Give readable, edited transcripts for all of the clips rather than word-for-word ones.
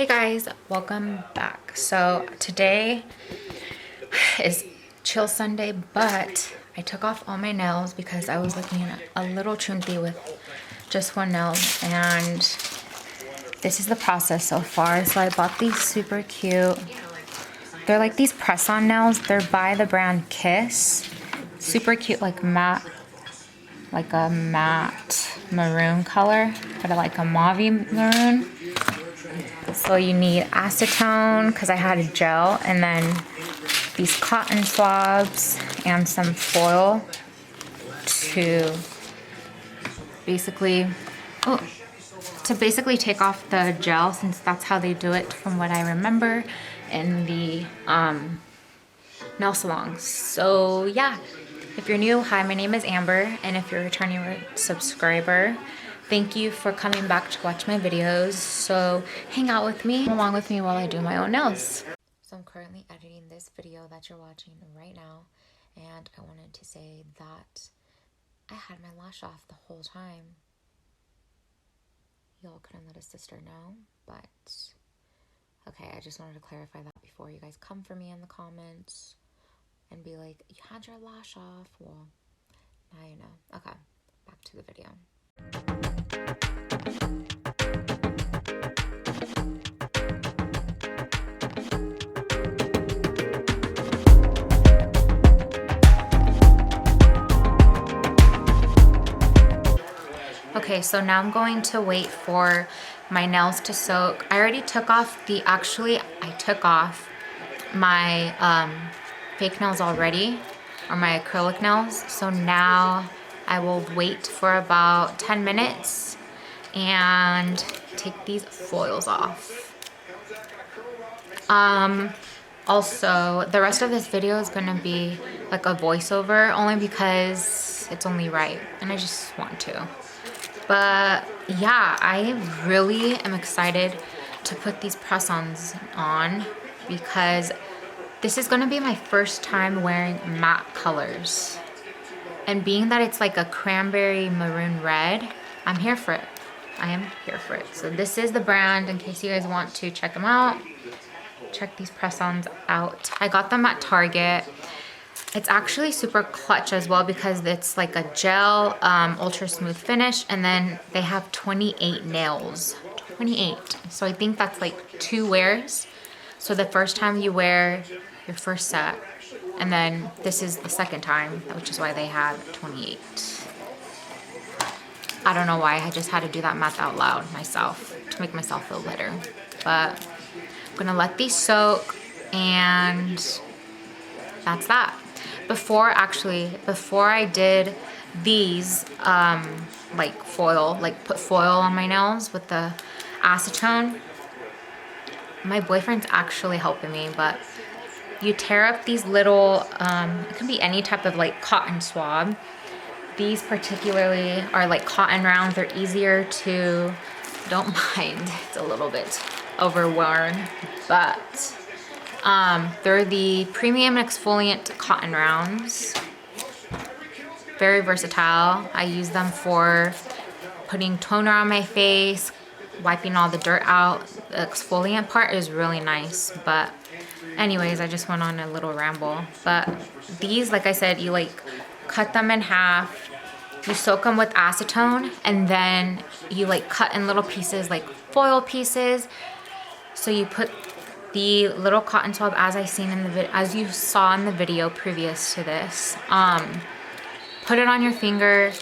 Guys, welcome back. So today is chill Sunday, but I took off all my nails because I was looking a little chunty with just one nail, and this is the process so far. So I bought these super cute, they're like these press-on nails. They're by the brand Kiss. Super cute, like matte, like a matte maroon color, but like a mauve maroon. So you need acetone because I had a gel, and then these cotton swabs and some foil to basically take off the gel, since that's how they do it from what I remember in the nail salons. So yeah, if you're new, hi, my name is Amber, and if you're a returning subscriber, thank you for coming back to watch my videos. So hang out with me, along with me while I do my own nails. So I'm currently editing this video that you're watching right now, and I wanted to say that I had my lash off the whole time. Y'all couldn't let a sister know, but okay, I just wanted to clarify that before you guys come for me in the comments and be like, you had your lash off. Well, now you know. Okay, back to the video. Okay, so now I'm going to wait for my nails to soak. I already took off I took off my fake nails already, or my acrylic nails. So now I will wait for about 10 minutes and take these foils off. Also, the rest of this video is gonna be like a voiceover, only because it's only right and I just want to. But yeah, I really am excited to put these press-ons on because this is gonna be my first time wearing matte colors. And being that it's like a cranberry maroon red, I'm here for it. I am here for it. So this is the brand, in case you guys want to check them out. Check these press-ons out. I got them at Target. It's actually super clutch as well because it's like a gel, ultra smooth finish, and then they have 28 nails. 28. So I think that's like 2 wears. So the first time you wear your first set, and then this is the second time, which is why they have 28. I don't know why, I just had to do that math out loud myself to make myself feel better. But I'm gonna let these soak, and that's that. Before I did these, like foil, like put foil on my nails with the acetone, my boyfriend's actually helping me, but you tear up these little, it can be any type of like cotton swab. These particularly are like cotton rounds. They're easier to, don't mind, it's a little bit overworn, but they're the premium exfoliant cotton rounds. Very versatile. I use them for putting toner on my face, wiping all the dirt out. The exfoliant part is really nice, but anyways, I just went on a little ramble. But these, like I said, you like cut them in half, you soak them with acetone, and then you like cut in little pieces, like foil pieces. So you put the little cotton swab, as you saw in the video previous to this, put it on your finger,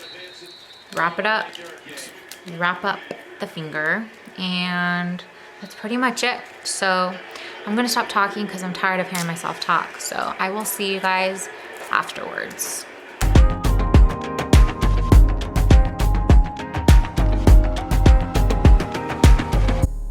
wrap up the finger, and that's pretty much it. So I'm gonna stop talking because I'm tired of hearing myself talk. So I will see you guys afterwards.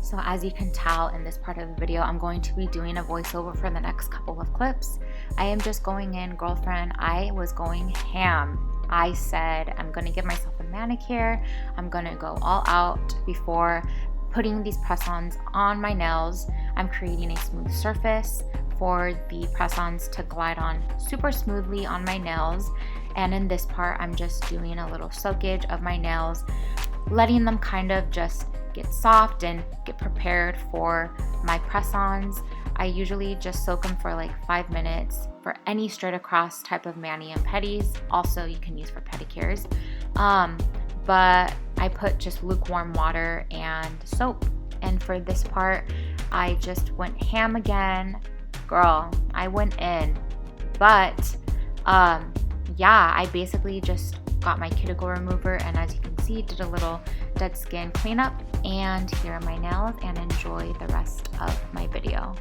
So as you can tell in this part of the video, I'm going to be doing a voiceover for the next couple of clips. I am just going in, girlfriend, I was going ham. I said I'm gonna give myself a manicure. I'm gonna go all out before putting these press-ons on my nails. I'm creating a smooth surface for the press-ons to glide on super smoothly on my nails. And in this part, I'm just doing a little soakage of my nails, letting them kind of just get soft and get prepared for my press-ons. I usually just soak them for like 5 minutes for any straight across type of mani and pedis. Also, you can use for pedicures. But I put just lukewarm water and soap. And for this part, I just went ham again. Girl, I went in. But yeah, I basically just got my cuticle remover, and as you can see, did a little dead skin cleanup. And here are my nails, and enjoy the rest of my video.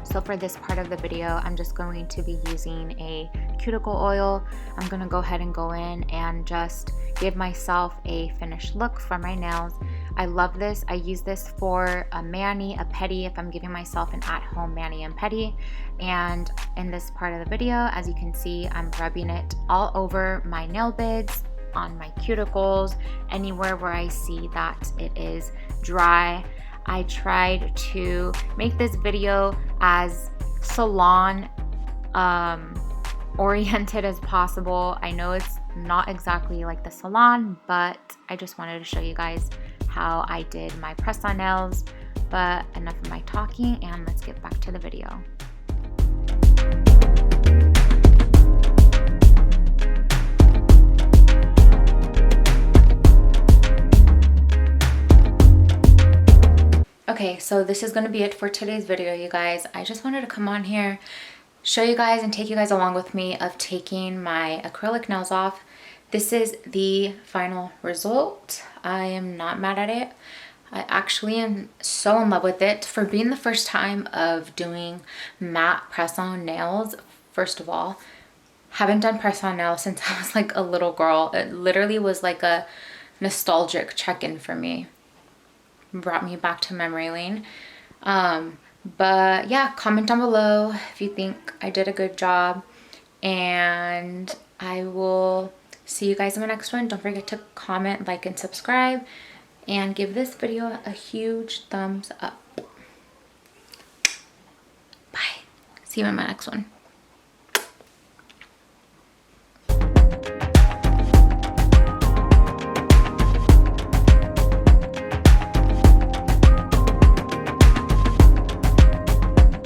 So for this part of the video, I'm just going to be using a cuticle oil. I'm gonna go ahead and go in and just give myself a finished look for my nails. I love this. I use this for a mani, a pedi, if I'm giving myself an at-home mani and pedi. And in this part of the video, as you can see, I'm rubbing it all over my nail beds, on my cuticles, anywhere where I see that it is dry. I tried to make this video as salon oriented as possible. I know it's not exactly like the salon, but I just wanted to show you guys how I did my press-on nails. But enough of my talking, and let's get back to the video. Okay, so this is going to be it for today's video, you guys. I just wanted to come on here, show you guys and take you guys along with me of taking my acrylic nails off. This is the final result. I am not mad at it. I actually am so in love with it. For being the first time of doing matte press-on nails, first of all, haven't done press-on nails since I was like a little girl. It literally was like a nostalgic check-in for me. Brought me back to memory lane. But yeah, comment down below if you think I did a good job, and I will see you guys in my next one. Don't forget to comment, like, and subscribe, and give this video a huge thumbs up. Bye. See you in my next one.